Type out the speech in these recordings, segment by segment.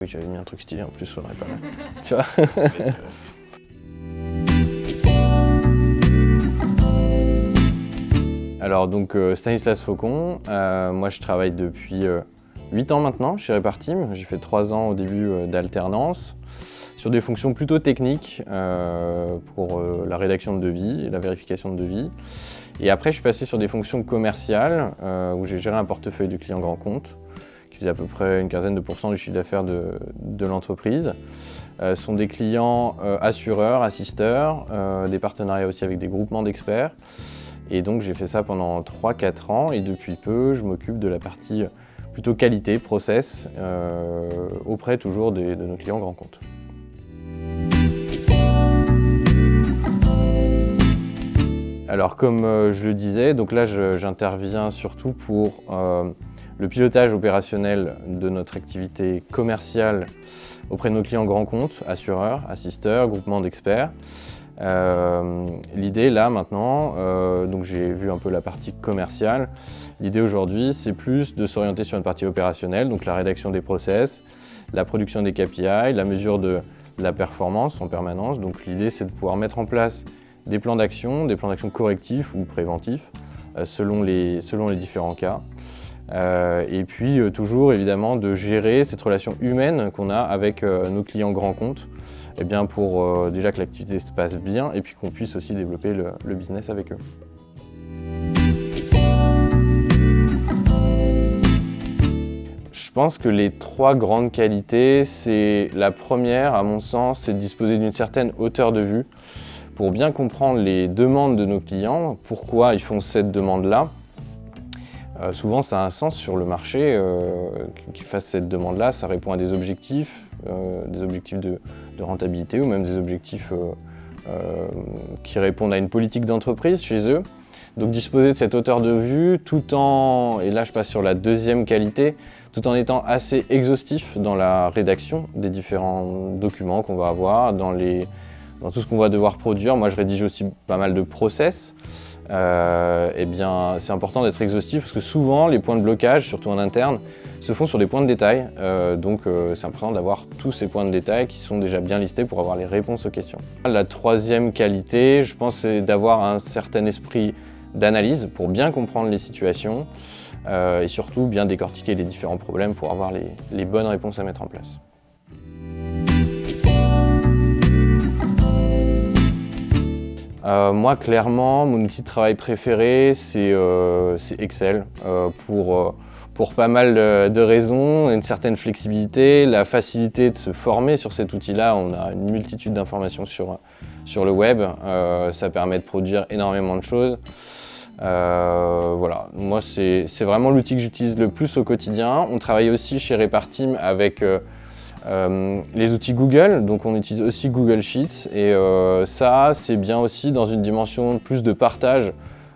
Oui, j'avais mis un truc stylé en plus, faudrait pas. Tu vois. Alors donc Stanislas Faucon, moi je travaille depuis 8 ans maintenant chez Repartim. J'ai fait 3 ans au début d'alternance sur des fonctions plutôt techniques pour la rédaction de devis et la vérification de devis. Et après je suis passé sur des fonctions commerciales où j'ai géré un portefeuille de clients grands comptes qui faisait à peu près une quinzaine de pourcents du chiffre d'affaires de l'entreprise. Ce sont des clients assureurs, assisteurs, des partenariats aussi avec des groupements d'experts. Et donc j'ai fait ça pendant 3-4 ans et depuis peu je m'occupe de la partie plutôt qualité, process, auprès toujours de nos clients grands comptes. Alors comme je le disais, donc là j'interviens surtout pour le pilotage opérationnel de notre activité commerciale auprès de nos clients grands comptes, assureurs, assisteurs, groupements d'experts. L'idée là maintenant, donc j'ai vu un peu la partie commerciale, l'idée aujourd'hui c'est plus de s'orienter sur une partie opérationnelle, donc la rédaction des process, la production des KPI, la mesure de la performance en permanence. Donc l'idée c'est de pouvoir mettre en place des plans d'action correctifs ou préventifs selon les différents cas. Et puis toujours évidemment de gérer cette relation humaine qu'on a avec nos clients grands comptes, eh bien pour déjà que l'activité se passe bien et puis qu'on puisse aussi développer le business avec eux. Je pense que les 3 grandes qualités, c'est la première, à mon sens, c'est de disposer d'une certaine hauteur de vue pour bien comprendre les demandes de nos clients, pourquoi ils font cette demande-là. Souvent, ça a un sens sur le marché qu'ils fassent cette demande-là, ça répond à des objectifs de rentabilité ou même des objectifs qui répondent à une politique d'entreprise chez eux. Donc disposer de cette hauteur de vue tout en, et là je passe sur la deuxième qualité, tout en étant assez exhaustif dans la rédaction des différents documents qu'on va avoir, dans tout ce qu'on va devoir produire. Moi je rédige aussi pas mal de process. Eh bien, c'est important d'être exhaustif parce que souvent les points de blocage, surtout en interne, se font sur des points de détail. Donc c'est important d'avoir tous ces points de détail qui sont déjà bien listés pour avoir les réponses aux questions. La troisième qualité, je pense, c'est d'avoir un certain esprit d'analyse pour bien comprendre les situations et surtout bien décortiquer les différents problèmes pour avoir les bonnes réponses à mettre en place. Moi, clairement, mon outil de travail préféré, c'est Excel, pour pas mal de raisons, une certaine flexibilité, la facilité de se former sur cet outil-là. On a une multitude d'informations sur le web, ça permet de produire énormément de choses. Voilà, moi, c'est vraiment l'outil que j'utilise le plus au quotidien. On travaille aussi chez Repartim avec les outils Google, donc on utilise aussi Google Sheets et ça c'est bien aussi dans une dimension plus de partage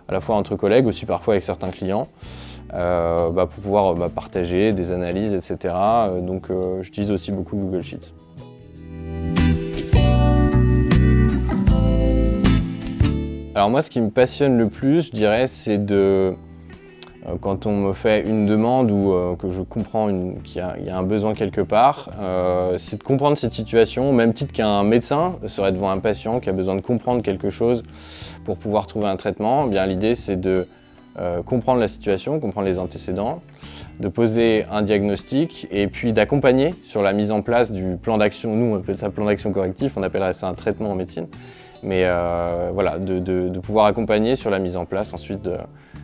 à la fois entre collègues, aussi parfois avec certains clients pour pouvoir partager des analyses, etc. Donc j'utilise aussi beaucoup Google Sheets. Alors moi ce qui me passionne le plus, je dirais, c'est quand on me fait une demande ou que je comprends qu'il y a un besoin quelque part, c'est de comprendre cette situation, au même titre qu'un médecin serait devant un patient qui a besoin de comprendre quelque chose pour pouvoir trouver un traitement. Eh bien, l'idée, c'est de comprendre la situation, comprendre les antécédents, de poser un diagnostic et puis d'accompagner sur la mise en place du plan d'action. Nous, on appelle ça plan d'action correctif, on appellerait ça un traitement en médecine. Mais voilà, de pouvoir accompagner sur la mise en place ensuite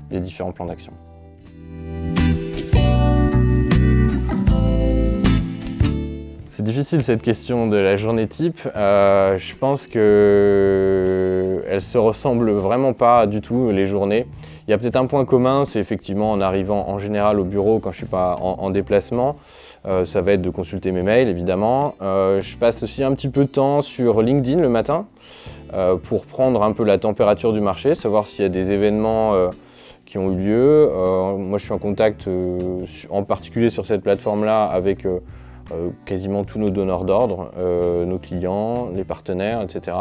des différents plans d'action. C'est difficile cette question de la journée type. Je pense qu'elle se ressemble vraiment pas du tout les journées. Il y a peut-être un point commun, c'est effectivement en arrivant en général au bureau quand je suis pas en déplacement. Ça va être de consulter mes mails évidemment. Je passe aussi un petit peu de temps sur LinkedIn le matin pour prendre un peu la température du marché, savoir s'il y a des événements qui ont eu lieu. Moi je suis en contact en particulier sur cette plateforme-là avec quasiment tous nos donneurs d'ordre, nos clients, les partenaires, etc.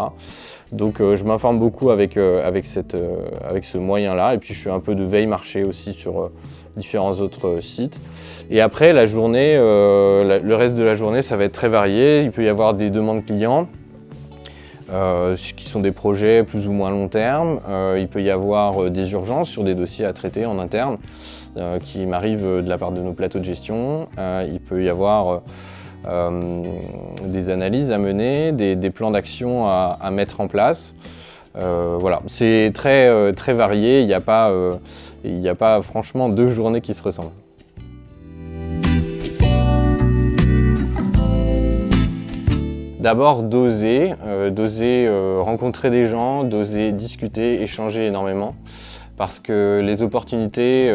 Donc je m'informe beaucoup avec ce moyen-là, et puis je fais un peu de veille marché aussi sur différents autres sites. Et après, la journée, le reste de la journée, ça va être très varié. Il peut y avoir des demandes clients, qui sont des projets plus ou moins long terme. Il peut y avoir des urgences sur des dossiers à traiter en interne, qui m'arrivent de la part de nos plateaux de gestion. Il peut y avoir des analyses à mener, des plans d'action à mettre en place. Voilà, c'est très varié, il n'y a pas franchement 2 journées qui se ressemblent. D'abord, d'oser rencontrer des gens, d'oser discuter, échanger énormément. Parce que les opportunités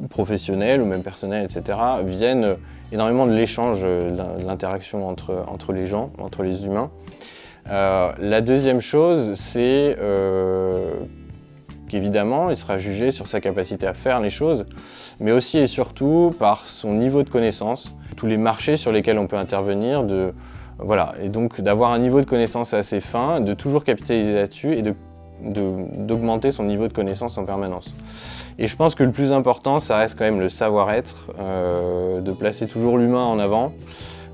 professionnelles ou même personnelles, etc., viennent énormément de l'échange, de l'interaction entre les gens, entre les humains. La deuxième chose, c'est qu'évidemment, il sera jugé sur sa capacité à faire les choses, mais aussi et surtout par son niveau de connaissance, tous les marchés sur lesquels on peut intervenir, voilà. Et donc d'avoir un niveau de connaissance assez fin, de toujours capitaliser là-dessus et d'augmenter son niveau de connaissance en permanence. Et je pense que le plus important, ça reste quand même le savoir-être, de placer toujours l'humain en avant,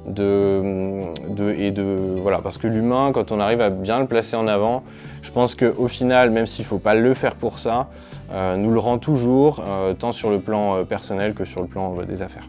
voilà, parce que l'humain, quand on arrive à bien le placer en avant, je pense qu'au final, même s'il ne faut pas le faire pour ça, nous le rend toujours, tant sur le plan personnel que sur le plan des affaires.